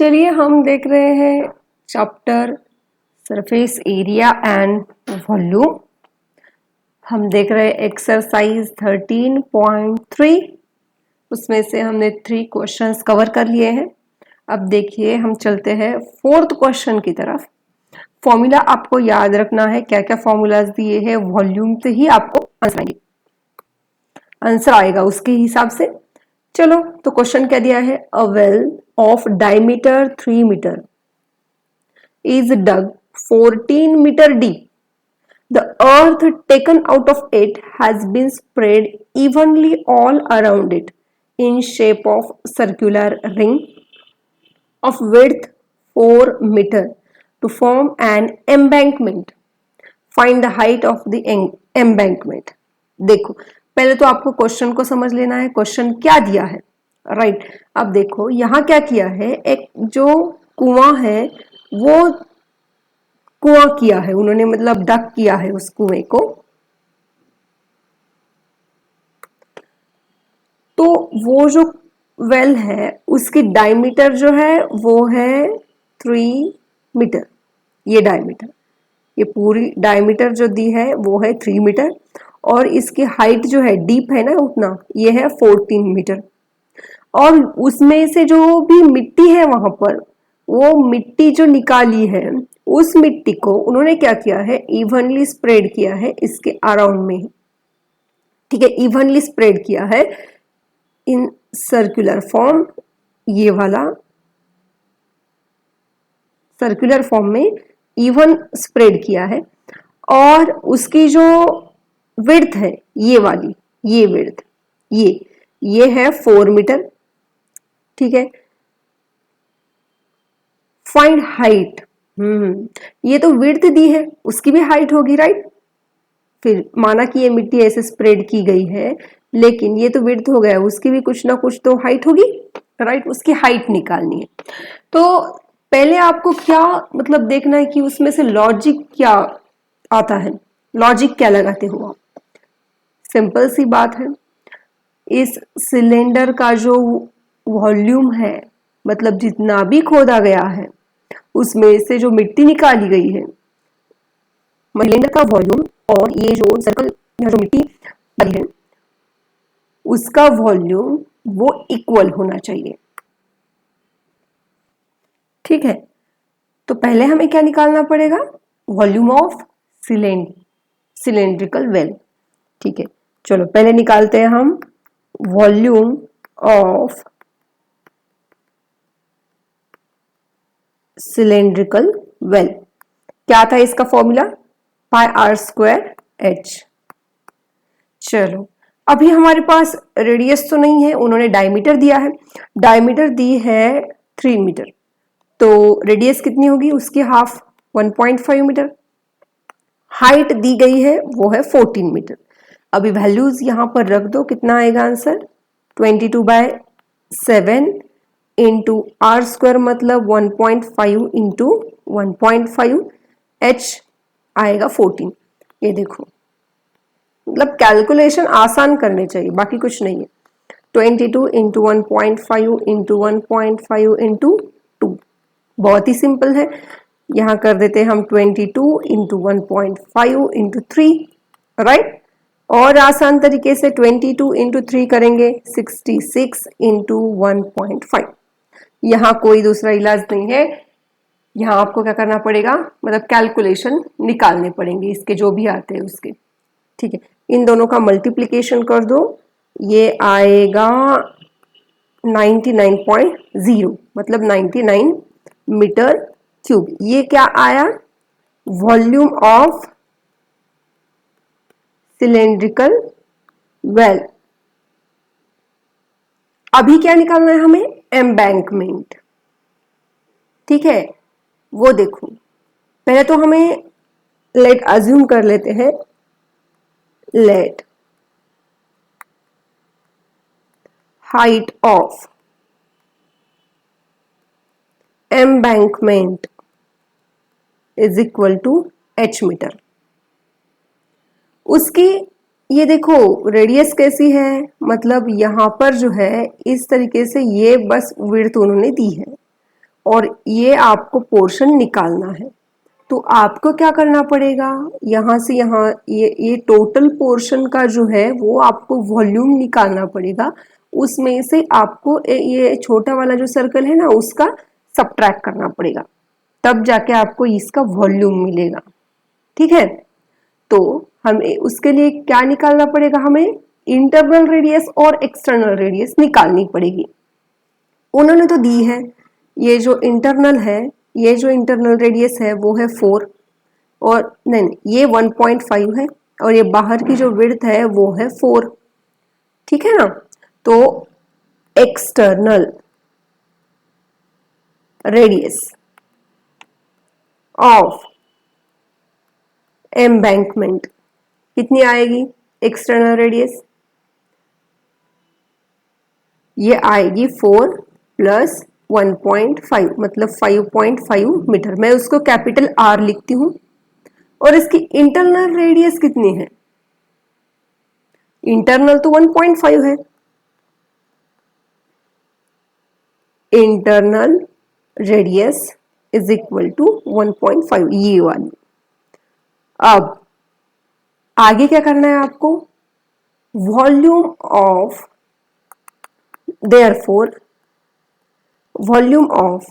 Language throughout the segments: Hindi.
चलिए हम देख रहे हैं chapter surface area and volume. हम देख रहे हैं एक्सरसाइज 13.3। उसमें से हमने 3 क्वेश्चंस कवर कर लिए हैं। अब देखिए हम चलते हैं 4th क्वेश्चन की तरफ। फॉर्मूला आपको याद रखना है, क्या क्या फॉर्मूलाज दिए हैं, वॉल्यूम से ही आपको आंसर आएगा उसके हिसाब से। चलो तो क्वेश्चन क्या दिया है, a well of diameter 3 meter is dug 14 meter deep. The earth taken out of it has been spread evenly all around it in shape of circular ring of width 4 meter to form an embankment. Find the height of the embankment. देखो पहले तो आपको क्वेश्चन को समझ लेना है, क्वेश्चन क्या दिया है, राइट। अब देखो यहाँ क्या किया है, एक जो कुआं है वो कुआं किया है उन्होंने, मतलब डक किया है उस कुएं को। तो वो जो वेल है उसकी डायमीटर जो है वो है 3 मीटर। ये डायमीटर, ये पूरी डायमीटर जो दी है वो है 3 मीटर और इसकी हाइट जो है डीप है ना उतना, ये है 14 मीटर। और उसमें से जो भी मिट्टी है वहां पर, वो मिट्टी जो निकाली है उस मिट्टी को उन्होंने क्या किया है, इवनली स्प्रेड किया है इसके अराउंड में, ठीक है, इवनली स्प्रेड किया है इन सर्कुलर फॉर्म। ये वाला सर्कुलर फॉर्म में इवन स्प्रेड किया है और उसकी जो विड्थ है ये वाली, ये विड्थ ये है 4 मीटर, ठीक है। फाइंड हाइट, ये तो विड्थ दी है, उसकी भी हाइट होगी, राइट। फिर माना कि ये मिट्टी ऐसे स्प्रेड की गई है लेकिन ये तो विड्थ हो गया, उसकी भी कुछ ना कुछ तो हाइट होगी, राइट। उसकी हाइट निकालनी है। तो पहले आपको क्या मतलब देखना है कि उसमें से लॉजिक क्या आता है, लॉजिक क्या लगाते हो आप। सिंपल सी बात है, इस सिलेंडर का जो वॉल्यूम है, मतलब जितना भी खोदा गया है उसमें से जो मिट्टी निकाली गई है, सिलेंडर का वॉल्यूम और ये जो सर्कल जो मिट्टी बनी है उसका वॉल्यूम वो इक्वल होना चाहिए, ठीक है। तो पहले हमें क्या निकालना पड़ेगा, वॉल्यूम ऑफ सिलेंड्रिकल वेल, ठीक है। चलो पहले निकालते हैं हम वॉल्यूम ऑफ सिलेंड्रिकल वेल। क्या था इसका formula, pi are square H. चलो अभी हमारे पास रेडियस तो नहीं है, उन्होंने डायमीटर दिया है, डायमीटर दी है 3 मीटर, तो रेडियस कितनी होगी उसकी हाफ 1.5 मीटर। हाइट दी गई है वो है 14 मीटर। अभी वैल्यूज यहां पर रख दो, कितना आएगा आंसर, 22/7 इंटू आर स्क्वायर मतलब 1.5 इंटू 1.5, एच आएगा 14। ये देखो मतलब कैलकुलेशन आसान करने चाहिए, बाकी कुछ नहीं है। 22 इंटू 1.5 इंटू 1.5 इंटू 2, बहुत ही सिंपल है। यहां कर देते हैं हम 22 इंटू 1.5 इंटू 3, राइट। और आसान तरीके से 22 इंटू 3 करेंगे 66 इंटू 1.5। यहाँ कोई दूसरा इलाज नहीं है, यहाँ आपको क्या करना पड़ेगा, मतलब कैलकुलेशन निकालने पड़ेंगे इसके जो भी आते हैं उसके, ठीक है। इन दोनों का मल्टीप्लिकेशन कर दो, ये आएगा 99.0 मतलब 99 मीटर क्यूब। ये क्या आया, वॉल्यूम ऑफ सिलेंड्रिकल वेल। अभी क्या निकालना है हमें, एम्बैंकमेंट, ठीक है। वो देखो पहले तो हमें लेट अज्यूम कर लेते हैं, let height of embankment is equal to h metre. उसकी ये देखो रेडियस कैसी है, मतलब यहां पर जो है इस तरीके से ये बस विड्थ उन्होंने दी है और ये आपको पोर्शन निकालना है। तो आपको क्या करना पड़ेगा, यहाँ से यहाँ ये टोटल पोर्शन का जो है वो आपको वॉल्यूम निकालना पड़ेगा। उसमें से आपको ये छोटा वाला जो सर्कल है ना उसका सब्ट्रैक्ट करना पड़ेगा, तब जाके आपको इसका वॉल्यूम मिलेगा। ठीक है, तो हमें उसके लिए क्या निकालना पड़ेगा, हमें इंटरनल रेडियस और एक्सटर्नल रेडियस निकालनी पड़ेगी। उन्होंने तो दी है, ये जो इंटरनल है, ये जो इंटरनल रेडियस है वो है 4, और नहीं ये 1.5 है, और ये बाहर की जो विड्थ है वो है 4। ठीक है ना, तो एक्सटर्नल रेडियस ऑफ एम्बैंकमेंट कितनी आएगी, एक्सटर्नल रेडियस ये आएगी 4 प्लस 1.5 मतलब 5.5 मीटर। मैं उसको कैपिटल आर लिखती हूं। और इसकी इंटरनल रेडियस कितनी है, इंटरनल तो 1.5 है, internal radius is equal to 1.5 ये वाली। अब आगे क्या करना है आपको, volume of, therefore volume of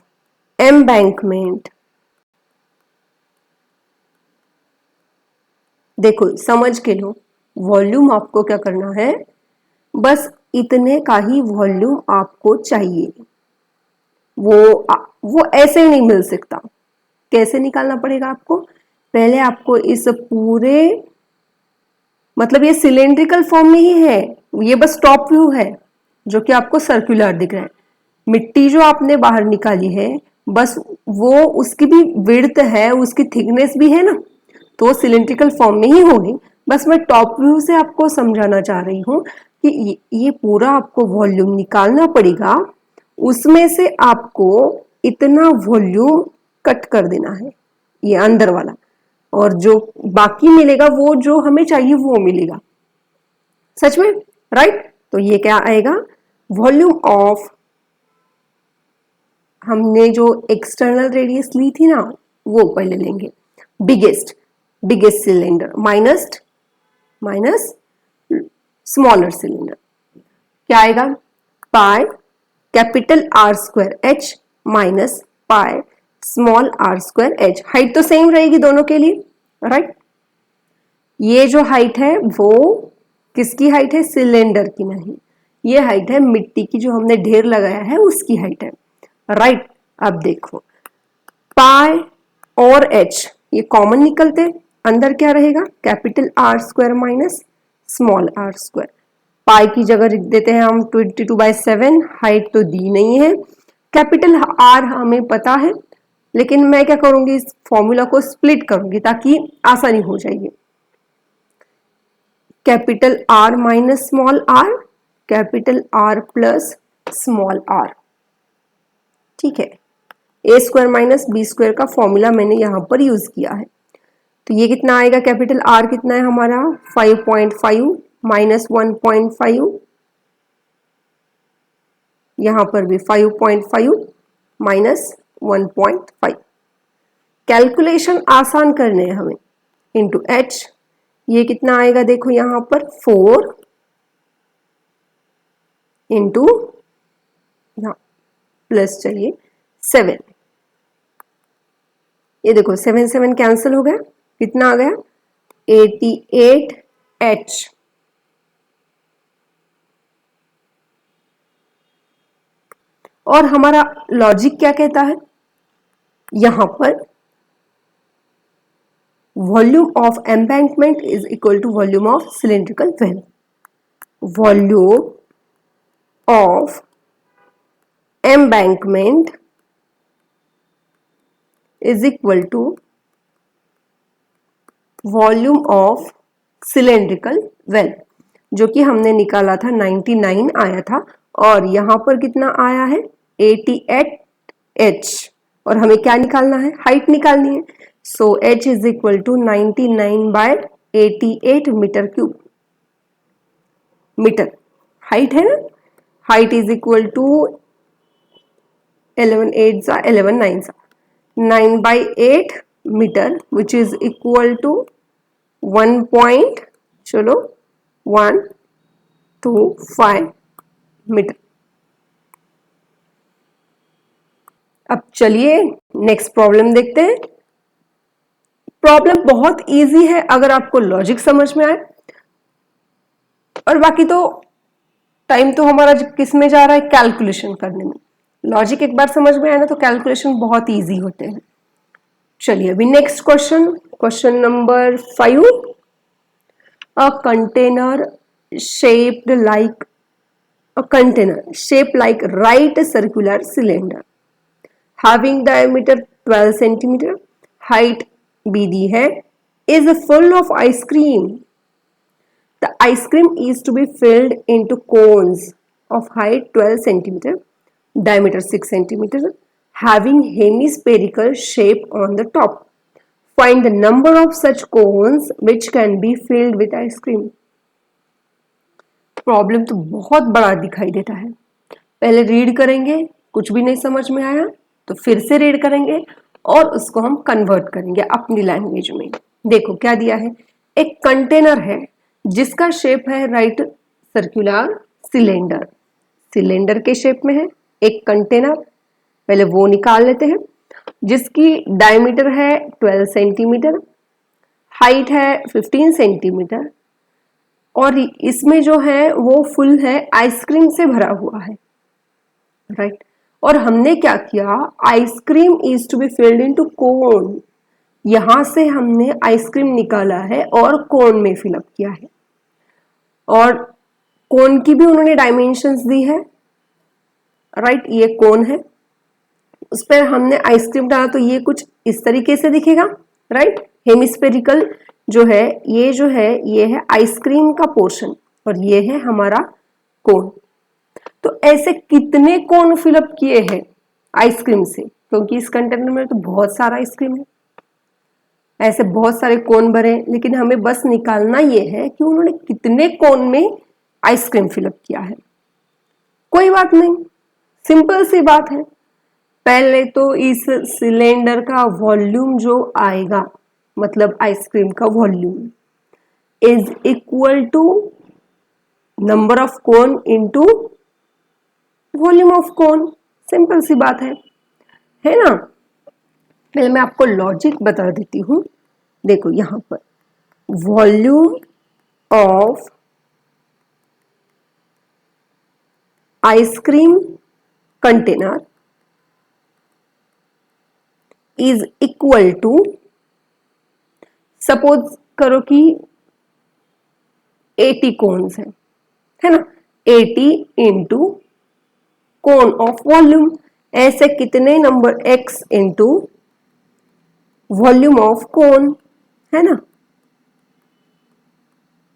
embankment, देखो समझ के लो, वॉल्यूम आपको क्या करना है, बस इतने का ही वॉल्यूम आपको चाहिए। वो ऐसे नहीं मिल सकता। कैसे निकालना पड़ेगा आपको, पहले आपको इस पूरे, मतलब ये सिलेंड्रिकल फॉर्म में ही है, ये बस टॉप व्यू है जो कि आपको सर्कुलर दिख रहा है। मिट्टी जो आपने बाहर निकाली है बस वो उसकी भी विड्थ है, उसकी थिकनेस भी है ना, तो सिलेंड्रिकल फॉर्म में ही होगी। बस मैं टॉप व्यू से आपको समझाना चाह रही हूँ कि ये पूरा आपको वॉल्यूम निकालना पड़ेगा, उसमें से आपको इतना वॉल्यूम कट कर देना है, ये अंदर वाला, और जो बाकी मिलेगा वो जो हमें चाहिए वो मिलेगा। सच में, राइट। तो ये क्या आएगा, वॉल्यूम ऑफ, हमने जो एक्सटर्नल रेडियस ली थी ना वो पहले लेंगे, biggest cylinder minus smaller cylinder, क्या आएगा, pi capital R square H minus pi small R square H. Height तो सेम रहेगी दोनों के लिए, राइट। ये जो हाइट है वो किसकी हाइट है, सिलेंडर की नहीं, ये हाइट है मिट्टी की जो हमने ढेर लगाया है उसकी हाइट है, राइट। अब देखो पाई और एच ये कॉमन निकलते, अंदर क्या रहेगा, capital R square minus small R square. Pi की जगह लिख देते हैं हम 22/7, हाइट तो दी नहीं है, कैपिटल आर हमें पता है, लेकिन मैं क्या करूंगी, इस फॉर्मूला को स्प्लिट करूंगी ताकि आसानी हो जाएगी। Capital R minus small R, capital R plus small R, ठीक है। A square minus B square का फॉर्मूला मैंने यहां पर यूज किया है। तो ये कितना आएगा, कैपिटल आर कितना है हमारा 5.5 माइनस 1.5, यहां पर भी 5.5 माइनस 1.5। कैलकुलेशन आसान करने हैं हमें, इंटू एच, ये कितना आएगा देखो यहां पर 4 इंटू प्लस चलिए 7, ये देखो 7 7 कैंसिल हो गया, कितना आ गया 88H। और हमारा लॉजिक क्या कहता है, यहां पर volume of embankment is equal to volume of cylindrical well. Volume of embankment is equal to volume of cylindrical well, जो कि हमने निकाला था 99 आया था, और यहां पर कितना आया है 88H, और हमें क्या निकालना है, हाइट निकालनी है। So H is equal to 99/88 metre cube, metre height है ना, हाइट इज इक्वल टू 11 8 सा 11 9 सा 9/8 metre which is equal to 1 point चलो 125 मीटर। अब चलिए नेक्स्ट प्रॉब्लम देखते हैं। प्रॉब्लम बहुत इजी है अगर आपको लॉजिक समझ में आए, और बाकी तो टाइम तो हमारा किस में जा रहा है, कैलकुलेशन करने में। लॉजिक एक बार समझ में आए ना तो कैलकुलेशन बहुत इजी होते हैं। चलिए अभी next question, question number 5। A container shaped like right circular cylinder having diameter 12 centimeter, height भी दी है, is full of ice cream. The ice cream is to be filled into cones of height 12 centimeter, diameter 6 centimeter, having hemispherical shape on the top. Find the number of such cones which can be filled with ice cream. Problem तो बहुत बड़ा दिखाई देता है। पहले रीड करेंगे, कुछ भी नहीं समझ में आया तो फिर से रीड करेंगे और उसको हम कन्वर्ट करेंगे अपनी लैंग्वेज में। देखो क्या दिया है, एक कंटेनर है जिसका शेप है राइट सर्कुलर सिलेंडर, सिलेंडर के शेप में है एक कंटेनर। पहले वो निकाल लेते हैं, जिसकी डायमीटर है 12 सेंटीमीटर, हाइट है 15 सेंटीमीटर, और इसमें जो है वो फुल है आइसक्रीम से भरा हुआ है, राइट। और हमने क्या किया, ice cream is to be filled into cone, यहां से हमने आइसक्रीम निकाला है और कोन में फिलअप किया है, और कोन की भी उन्होंने डायमेंशंस दी है, राइट। ये कोन है, उस पर हमने आइसक्रीम डाला तो ये कुछ इस तरीके से दिखेगा, राइट। हेमिस्फेरिकल जो है ये है आइसक्रीम का पोर्शन और ये है हमारा कोन। तो ऐसे कितने कोन फिलअप किए हैं आइसक्रीम से, क्योंकि इस कंटेनर में तो बहुत सारा आइसक्रीम है, ऐसे बहुत सारे कोन भरे, लेकिन हमें बस निकालना ये है कि उन्होंने कितने कोन में आइसक्रीम फिलअप किया है। कोई बात नहीं, सिंपल सी बात है। पहले तो इस सिलेंडर का वॉल्यूम जो आएगा, मतलब आइसक्रीम का volume, is equal to number of cone into volume of cone. Simple सी बात है ना। पहले मैं आपको लॉजिक बता देती हूं। देखो यहां पर volume of ice cream container is equal to, suppose करो कि 80 कोन्स है ना, 80 इंटू कोन ऑफ वॉल्यूम, ऐसे कितने number x into volume of कोन, है ना।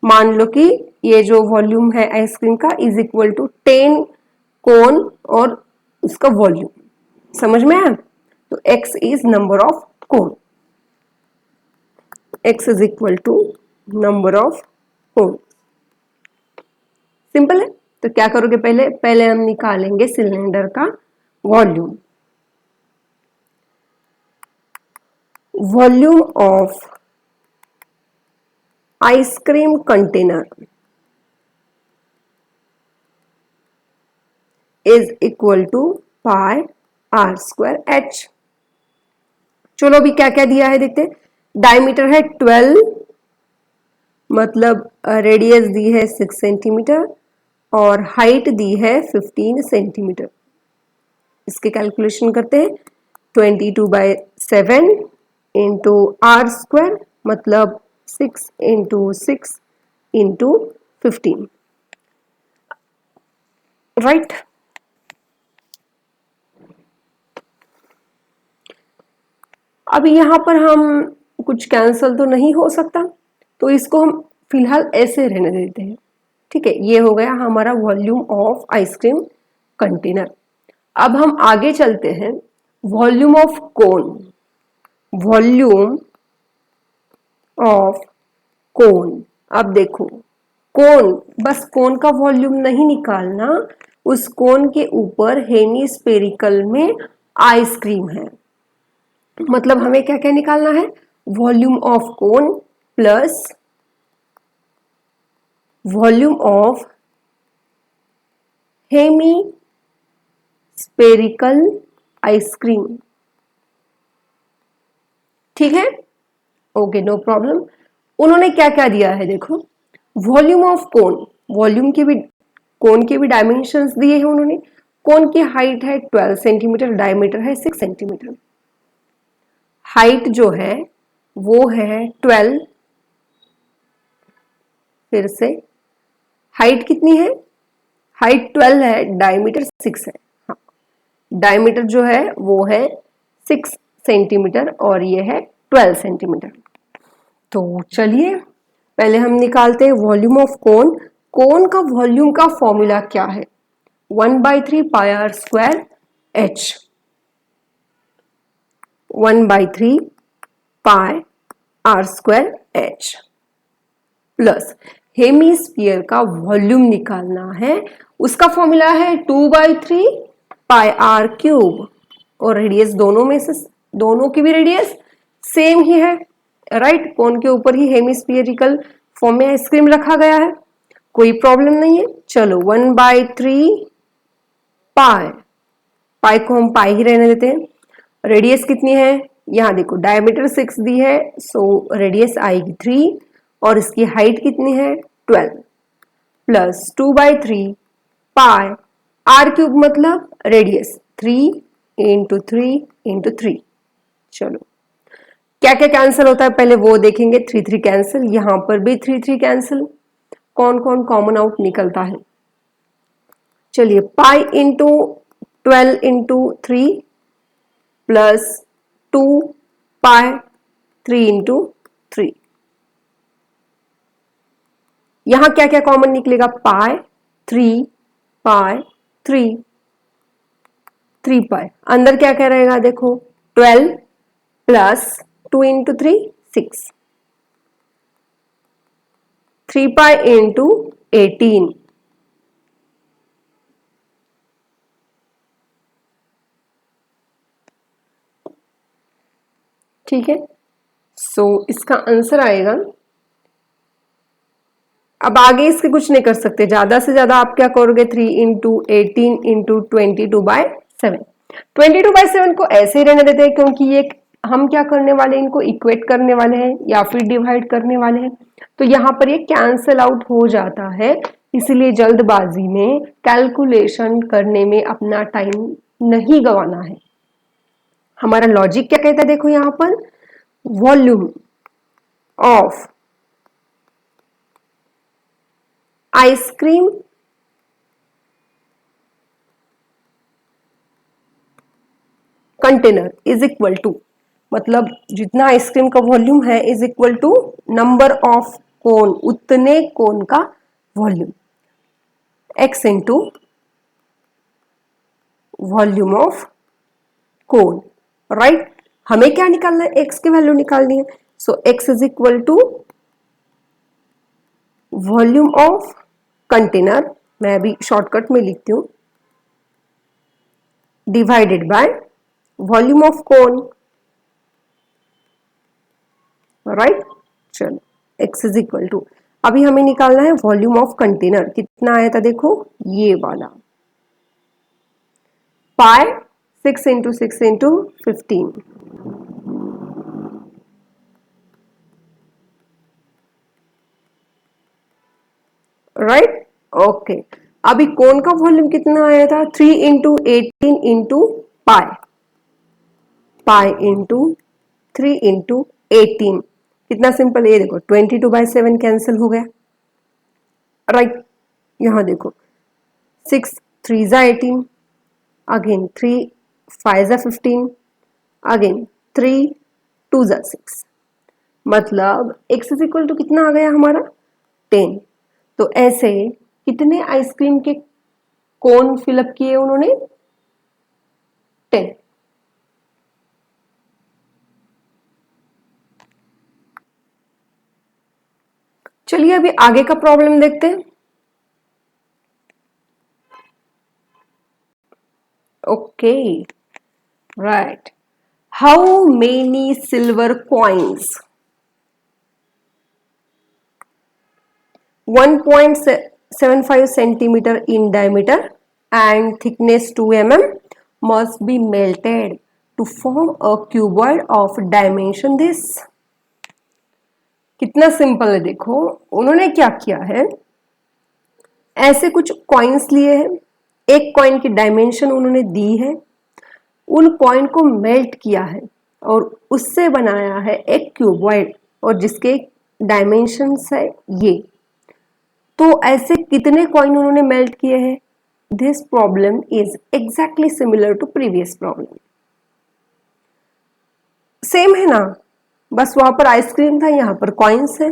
मान लो कि ये जो वॉल्यूम है आइसक्रीम का इज इक्वल टू 10 कोन और उसका वॉल्यूम, समझ में आया। तो x is number of cone, x is equal to number of cone. Simple है। तो क्या करोगे, पहले हम निकालेंगे सिलेंडर का volume. Volume of ice cream container is equal to pi are square H. चलो अभी क्या क्या दिया है देखते। डायमीटर है 12, मतलब रेडियस दी है 6 सेंटीमीटर और हाइट दी है 15 सेंटीमीटर। इसके कैलकुलेशन करते हैं। 22/7 इंटू आर स्क्वायर, मतलब 6 इंटू 6 इंटू 15, राइट। अब यहां पर हम कुछ कैंसल तो नहीं हो सकता, तो इसको हम फिलहाल ऐसे रहने देते हैं, ठीक है। ये हो गया हमारा वॉल्यूम ऑफ आइसक्रीम कंटेनर। अब हम आगे चलते हैं, volume of cone. Volume of कोन, अब देखो कोन, बस कोन का वॉल्यूम नहीं निकालना, उस कोन के ऊपर हेमीस्फेरिकल में आइसक्रीम है। मतलब हमें क्या क्या निकालना है, volume of cone plus volume of hemispherical ice cream. ठीक है, ओके, नो प्रॉब्लम। उन्होंने क्या क्या दिया है देखो, वॉल्यूम ऑफ कोन, वॉल्यूम के भी कोन के भी डायमेंशंस दिए हैं उन्होंने। कोन की हाइट है 12 सेंटीमीटर, डायमीटर है 6 सेंटीमीटर। हाइट जो है वो है 12, फिर से हाइट कितनी है, हाइट 12 है, डायमीटर 6 है। हाँ, डायमीटर जो है वो है 6 सेंटीमीटर और ये है 12 सेंटीमीटर। तो चलिए पहले हम निकालते हैं वॉल्यूम ऑफ कोन। कोन का वॉल्यूम का फॉर्मूला क्या है, 1/3 pi are square H, 1/3 pi are square H plus hemisphere का वॉल्यूम निकालना है, उसका फॉर्मूला है 2/3 पाई आर क्यूब, और रेडियस दोनों में से, दोनों की भी रेडियस सेम ही है, राइट। कोन के ऊपर ही हेमीस्फीयरिकल फॉर्म में आइसक्रीम रखा गया है, कोई प्रॉब्लम नहीं है। चलो 1/3 पाई, पाई को हम पाई ही रहने देते हैं। रेडियस कितनी है, यहां देखो डायमीटर 6 दी है, सो रेडियस आएगी 3, और इसकी हाइट कितनी है 12 प्लस 2/3 पाई आर क्यूब मतलब रेडियस 3 इंटू 3 इंटू 3। चलो क्या क्या कैंसिल होता है पहले वो देखेंगे, 3 3 कैंसिल, यहां पर भी 3 3 कैंसिल, कौन कौन कॉमन आउट निकलता है। चलिए पाई इंटू 12 इंटू 3 प्लस 2 पाई 3 इंटू 3, यहां क्या क्या कॉमन निकलेगा, पाई 3 पाई 3 3 पाई, अंदर क्या क्या रहेगा देखो 12 प्लस 2 इंटू 3 6, 3 पाई इंटू 18, ठीक है। सो इसका आंसर आएगा, अब आगे इसके कुछ नहीं कर सकते, ज्यादा से ज्यादा आप क्या करोगे 3 इंटू 18 इंटू 22/7, 22/7 को ऐसे ही रहने देते हैं क्योंकि ये हम क्या करने वाले हैं, इनको इक्वेट करने वाले हैं या फिर डिवाइड करने वाले हैं, तो यहाँ पर ये कैंसल आउट हो जाता है। इसलिए जल्दबाजी में कैलकुलेशन करने में अपना टाइम नहीं गंवाना है। हमारा लॉजिक क्या कहता है देखो, यहाँ पर volume of ice cream container is equal to, मतलब जितना आइसक्रीम का वॉल्यूम है is equal to number of cone, उतने कोन का volume, x into volume of cone, right. हमें क्या निकालना है, x की वैल्यू निकालनी है, so x is equal to volume of container, मैं अभी शॉर्टकट में लिखती हूं, divided by volume of cone, right. चलो x इज इक्वल टू, अभी हमें निकालना है वॉल्यूम ऑफ कंटेनर, कितना आया था देखो ये वाला, पाई 6 इंटू 6 इंटू 15, राइट, ओके। अभी कोन का वॉल्यूम कितना आया था, 3 into 18 into pi, pi into 3 into 18, कितना सिंपल, ये देखो 22/7 कैंसिल हो गया, राइट। यहां देखो 6 3 जा 18, अगेन 3 5 जा 15, अगेन 3 2 जा 6, मतलब x इज इक्वल टू कितना आ गया हमारा 10। तो ऐसे कितने आइसक्रीम के कोन फिलअप किए उन्होंने, 10। चलिए अभी आगे का प्रॉब्लम देखते हैं। Okay, right. How many silver coins? 1.75 centimeter in diameter and thickness 2 mm must be melted to form a cuboid of dimension this. कितना सिंपल है देखो. उन्होंने क्या किया है, ऐसे कुछ कॉइन्स लिए हैं, एक कॉइन की डायमेंशन उन्होंने दी है, उन कॉइन को मेल्ट किया है और उससे बनाया है एक क्यूबॉइड और जिसके डायमेंशंस है ये. तो ऐसे कितने कॉइन उन्होंने मेल्ट किए हैं? This problem is exactly similar to previous problem. Same है ना, बस वहां पर आइसक्रीम था, यहाँ पर कॉइन्स है.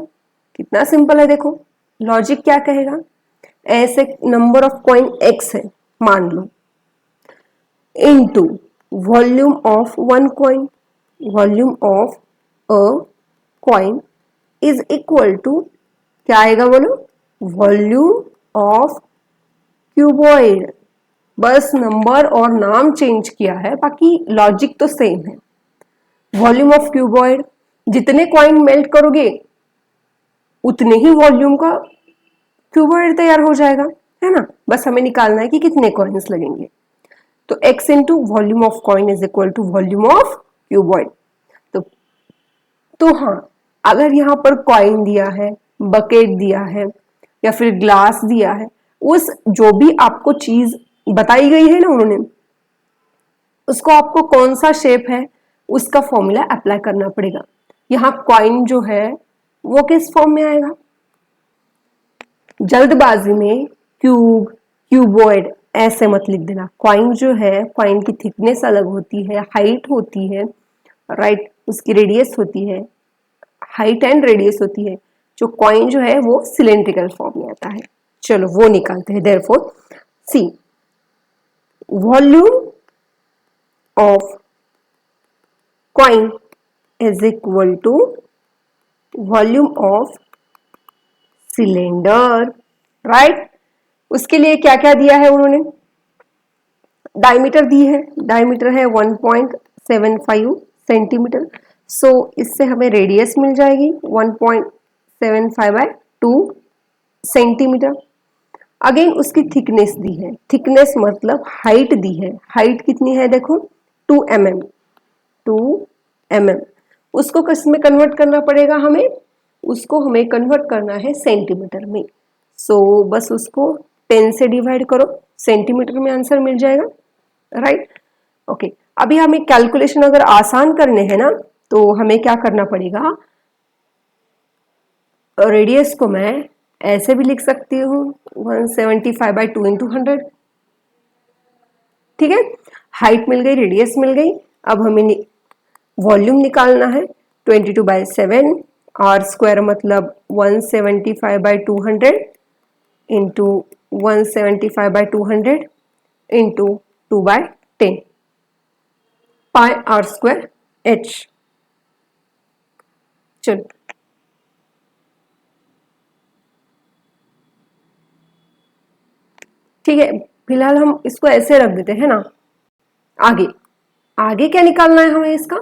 कितना सिंपल है देखो. लॉजिक क्या कहेगा, ऐसे नंबर ऑफ कॉइन x है मान लो, into volume of one coin. Volume of a coin is equal to क्या आएगा बोलो, वॉल्यूम ऑफ क्यूबॉइड. बस नंबर और नाम चेंज किया है, बाकी लॉजिक तो सेम है. वॉल्यूम ऑफ क्यूबॉइड, जितने कॉइन मेल्ट करोगे उतने ही वॉल्यूम का क्यूबॉइड तैयार हो जाएगा, है ना. बस हमें निकालना है कि कितने कॉइन्स लगेंगे. तो x into volume of coin is equal to volume of cuboid. तो हाँ, अगर यहाँ पर कॉइन दिया है, बकेट दिया है या फिर ग्लास दिया है, उस जो भी आपको चीज बताई गई है ना उन्होंने, उसको आपको कौन सा शेप है उसका फॉर्मूला अप्लाई करना पड़ेगा. यहाँ कॉइन जो है वो किस फॉर्म में आएगा? जल्दबाजी में क्यूब, क्यूबॉइड ऐसे मत लिख देना. कॉइन जो है, कॉइन की थिकनेस अलग होती है, हाइट होती है, राइट, उसकी रेडियस होती है, हाइट एंड रेडियस होती है. जो कॉइन जो है वो सिलेंड्रिकल फॉर्म में आता है. चलो वो निकालते हैं. Therefore see, volume of coin is equal to volume of cylinder, right. उसके लिए क्या क्या दिया है उन्होंने? डायमीटर दी है, डायमीटर है 1.75 सेंटीमीटर. सो इससे हमें रेडियस मिल जाएगी 1.75 बाय 2 सेंटीमीटर. अगेन उसकी थिकनेस दी है, थिकनेस मतलब हाइट दी है. हाइट कितनी है देखो, 2 mm. 2 mm उसको किस में कन्वर्ट करना पड़ेगा हमें? उसको हमें कन्वर्ट करना है सेंटीमीटर में. सो बस उसको 10 से डिवाइड करो, सेंटीमीटर में आंसर मिल जाएगा, राइट. ओके, अभी हमें कैलकुलेशन अगर आसान करने हैं ना, तो हमें क्या करना पड़ेगा, रेडियस को मैं ऐसे भी लिख सकती हूँ 175 बाई 2 इंटू 100. ठीक है, हाइट मिल गई, रेडियस मिल गई. अब हमें वॉल्यूम निकालना है 22 बाई 7. आर स्क्वायर मतलब 175 by 200 into 175 by 200 into 2 by 10 pi are square H. चलो ठीक है, फिलहाल हम इसको ऐसे रख देते हैं ना. आगे आगे क्या निकालना है हमें इसका?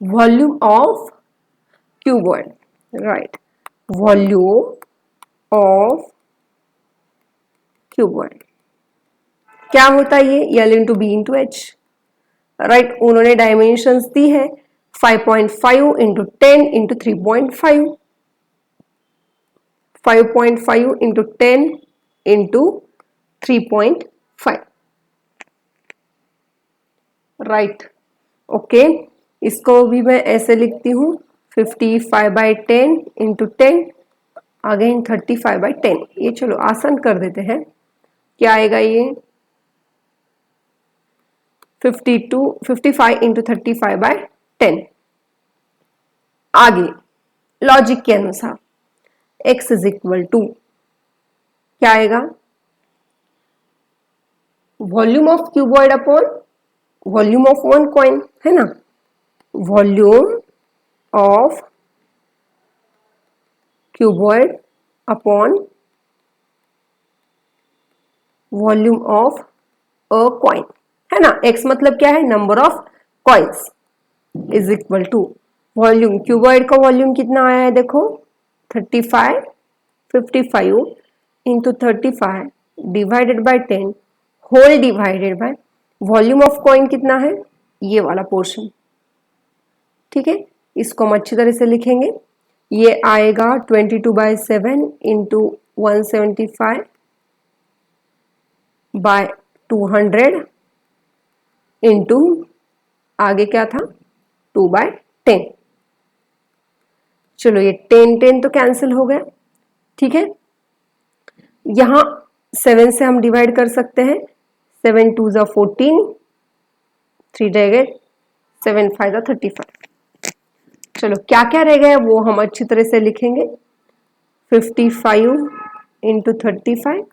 Volume of cuboid, right. Volume of cuboid क्या होता है? ये L into b into h, right. उन्होंने डायमेंशंस दी है 5.5 into 10 into 3.5, 5.5 into 10 into 3.5, right. Okay, इसको भी मैं ऐसे लिखती हूँ 55 बाई 10 इंटू 10 अगेन 35 बाई 10. ये चलो आसान कर देते हैं. क्या आएगा ये? 55 इंटू 35 बाई 10. आगे लॉजिक के अनुसार x इज इक्वल टू क्या आएगा? Volume of cuboid upon volume of one coin, है ना. Volume of cuboid upon volume of a coin, है ना। x मतलब क्या है, number of coins is equal to volume, cuboid का वॉल्यूम कितना आया है देखो 35, 55 into 35 divided by 10 whole divided by volume of coin कितना है, ये वाला पोर्शन। ठीक है, इसको हम अच्छी तरह से लिखेंगे। ये आएगा 22/7 इंटू 175 बाय 200 इंटू आगे क्या था 2/10। चलो ये 10 तो कैंसिल हो गया। ठीक है, यहां 7 से हम डिवाइड कर सकते हैं, 7 2 ज़ा 14, 3 रह गए, 7 5 ज़ा 35। चलो क्या क्या रह गया वो हम अच्छी तरह से लिखेंगे। 55 into 35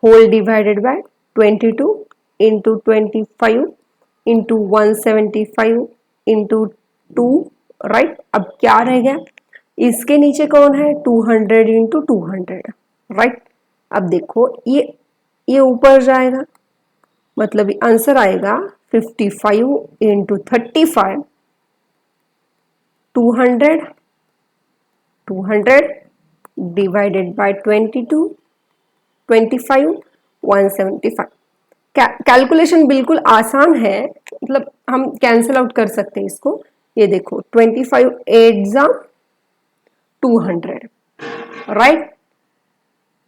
whole divided by 22 into 25 into 175 into 2, right. अब क्या रह गया, इसके नीचे कौन है 200 इंटू 200, राइट। अब देखो ये ऊपर जाएगा, मतलब आंसर आएगा 55 इंटू 35 200 200 डिवाइडेड बाय 22 25 175। कैलकुलेशन बिल्कुल आसान है, मतलब हम कैंसिल आउट कर सकते हैं इसको। ये देखो 25 8 ज़ा 200, राइट।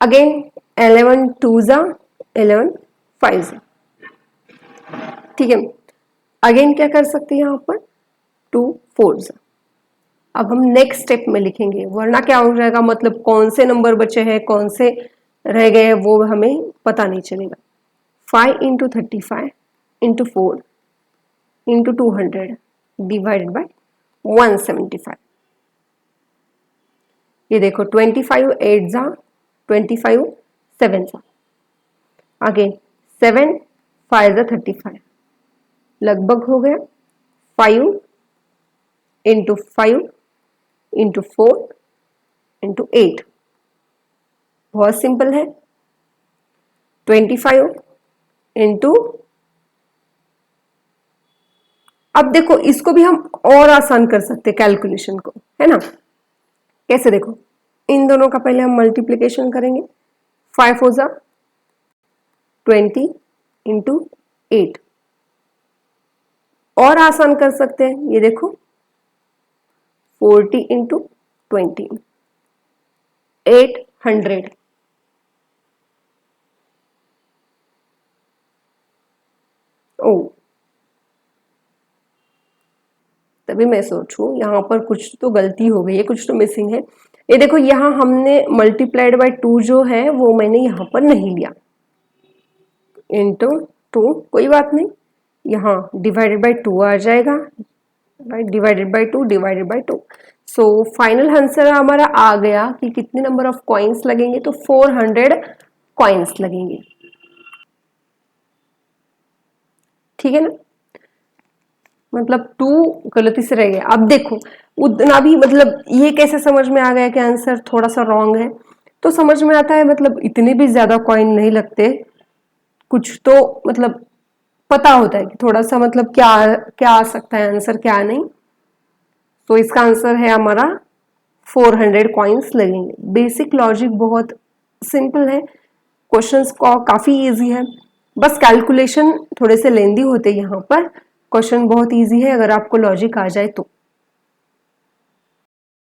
अगेन 11 2 ज़ा 11 5 ज़ा। ठीक है, अगेन क्या कर सकते हैं यहाँ पर 2 4 ज़ा। अब हम नेक्स्ट स्टेप में लिखेंगे, वरना क्या हो जाएगा, मतलब कौन से नंबर बचे हैं कौन से रह गए हैं वो हमें पता नहीं चलेगा। 5 into 35 into 4 into 200 divided by 175। ये देखो 25 8 ज़ा 25 7 ज़ा, आगे 7 5 ज़ा 35, लगभग हो गया। 5 इंटू 5 इंटू 4 इंटू 8, बहुत सिंपल है। 25 इंटू, अब देखो इसको भी हम और आसान कर सकते हैं कैलकुलेशन को, है ना। कैसे, देखो इन दोनों का पहले हम मल्टीप्लिकेशन करेंगे। 5 4 ज़ा 20 इंटू 8, और आसान कर सकते हैं, ये देखो 40 इंटू 20 800। ओ, तभी मैं सोचूं यहाँ पर कुछ तो गलती हो गई है, कुछ तो मिसिंग है। ये देखो यहाँ हमने मल्टीप्लाइड बाय 2 जो है वो मैंने यहाँ पर नहीं लिया, इंटू 2, कोई बात नहीं, यहाँ डिवाइडेड बाय 2 आ जाएगा, right. Divided by 2 divided by 2। So final answer हमारा आ गया कि कितने नंबर ऑफ कॉइन्स लगेंगे, तो 400 कॉइन्स लगेंगे। ठीक है ना, मतलब 2 गलती से रह गया। अब देखो उतना भी, मतलब ये कैसे समझ में आ गया कि आंसर थोड़ा सा रॉन्ग है, तो समझ में आता है मतलब इतने भी ज्यादा कॉइन नहीं लगते, कुछ तो मतलब पता होता है कि थोड़ा सा मतलब क्या क्या आ सकता है आंसर क्या नहीं। तो इसका आंसर है हमारा 400 कॉइन्स लगेंगे। बेसिक लॉजिक बहुत सिंपल है, क्वेश्चंस को काफी इजी है, बस कैलकुलेशन थोड़े से लेंदी होते हैं यहाँ पर। क्वेश्चन बहुत इजी है अगर आपको लॉजिक आ जाए तो।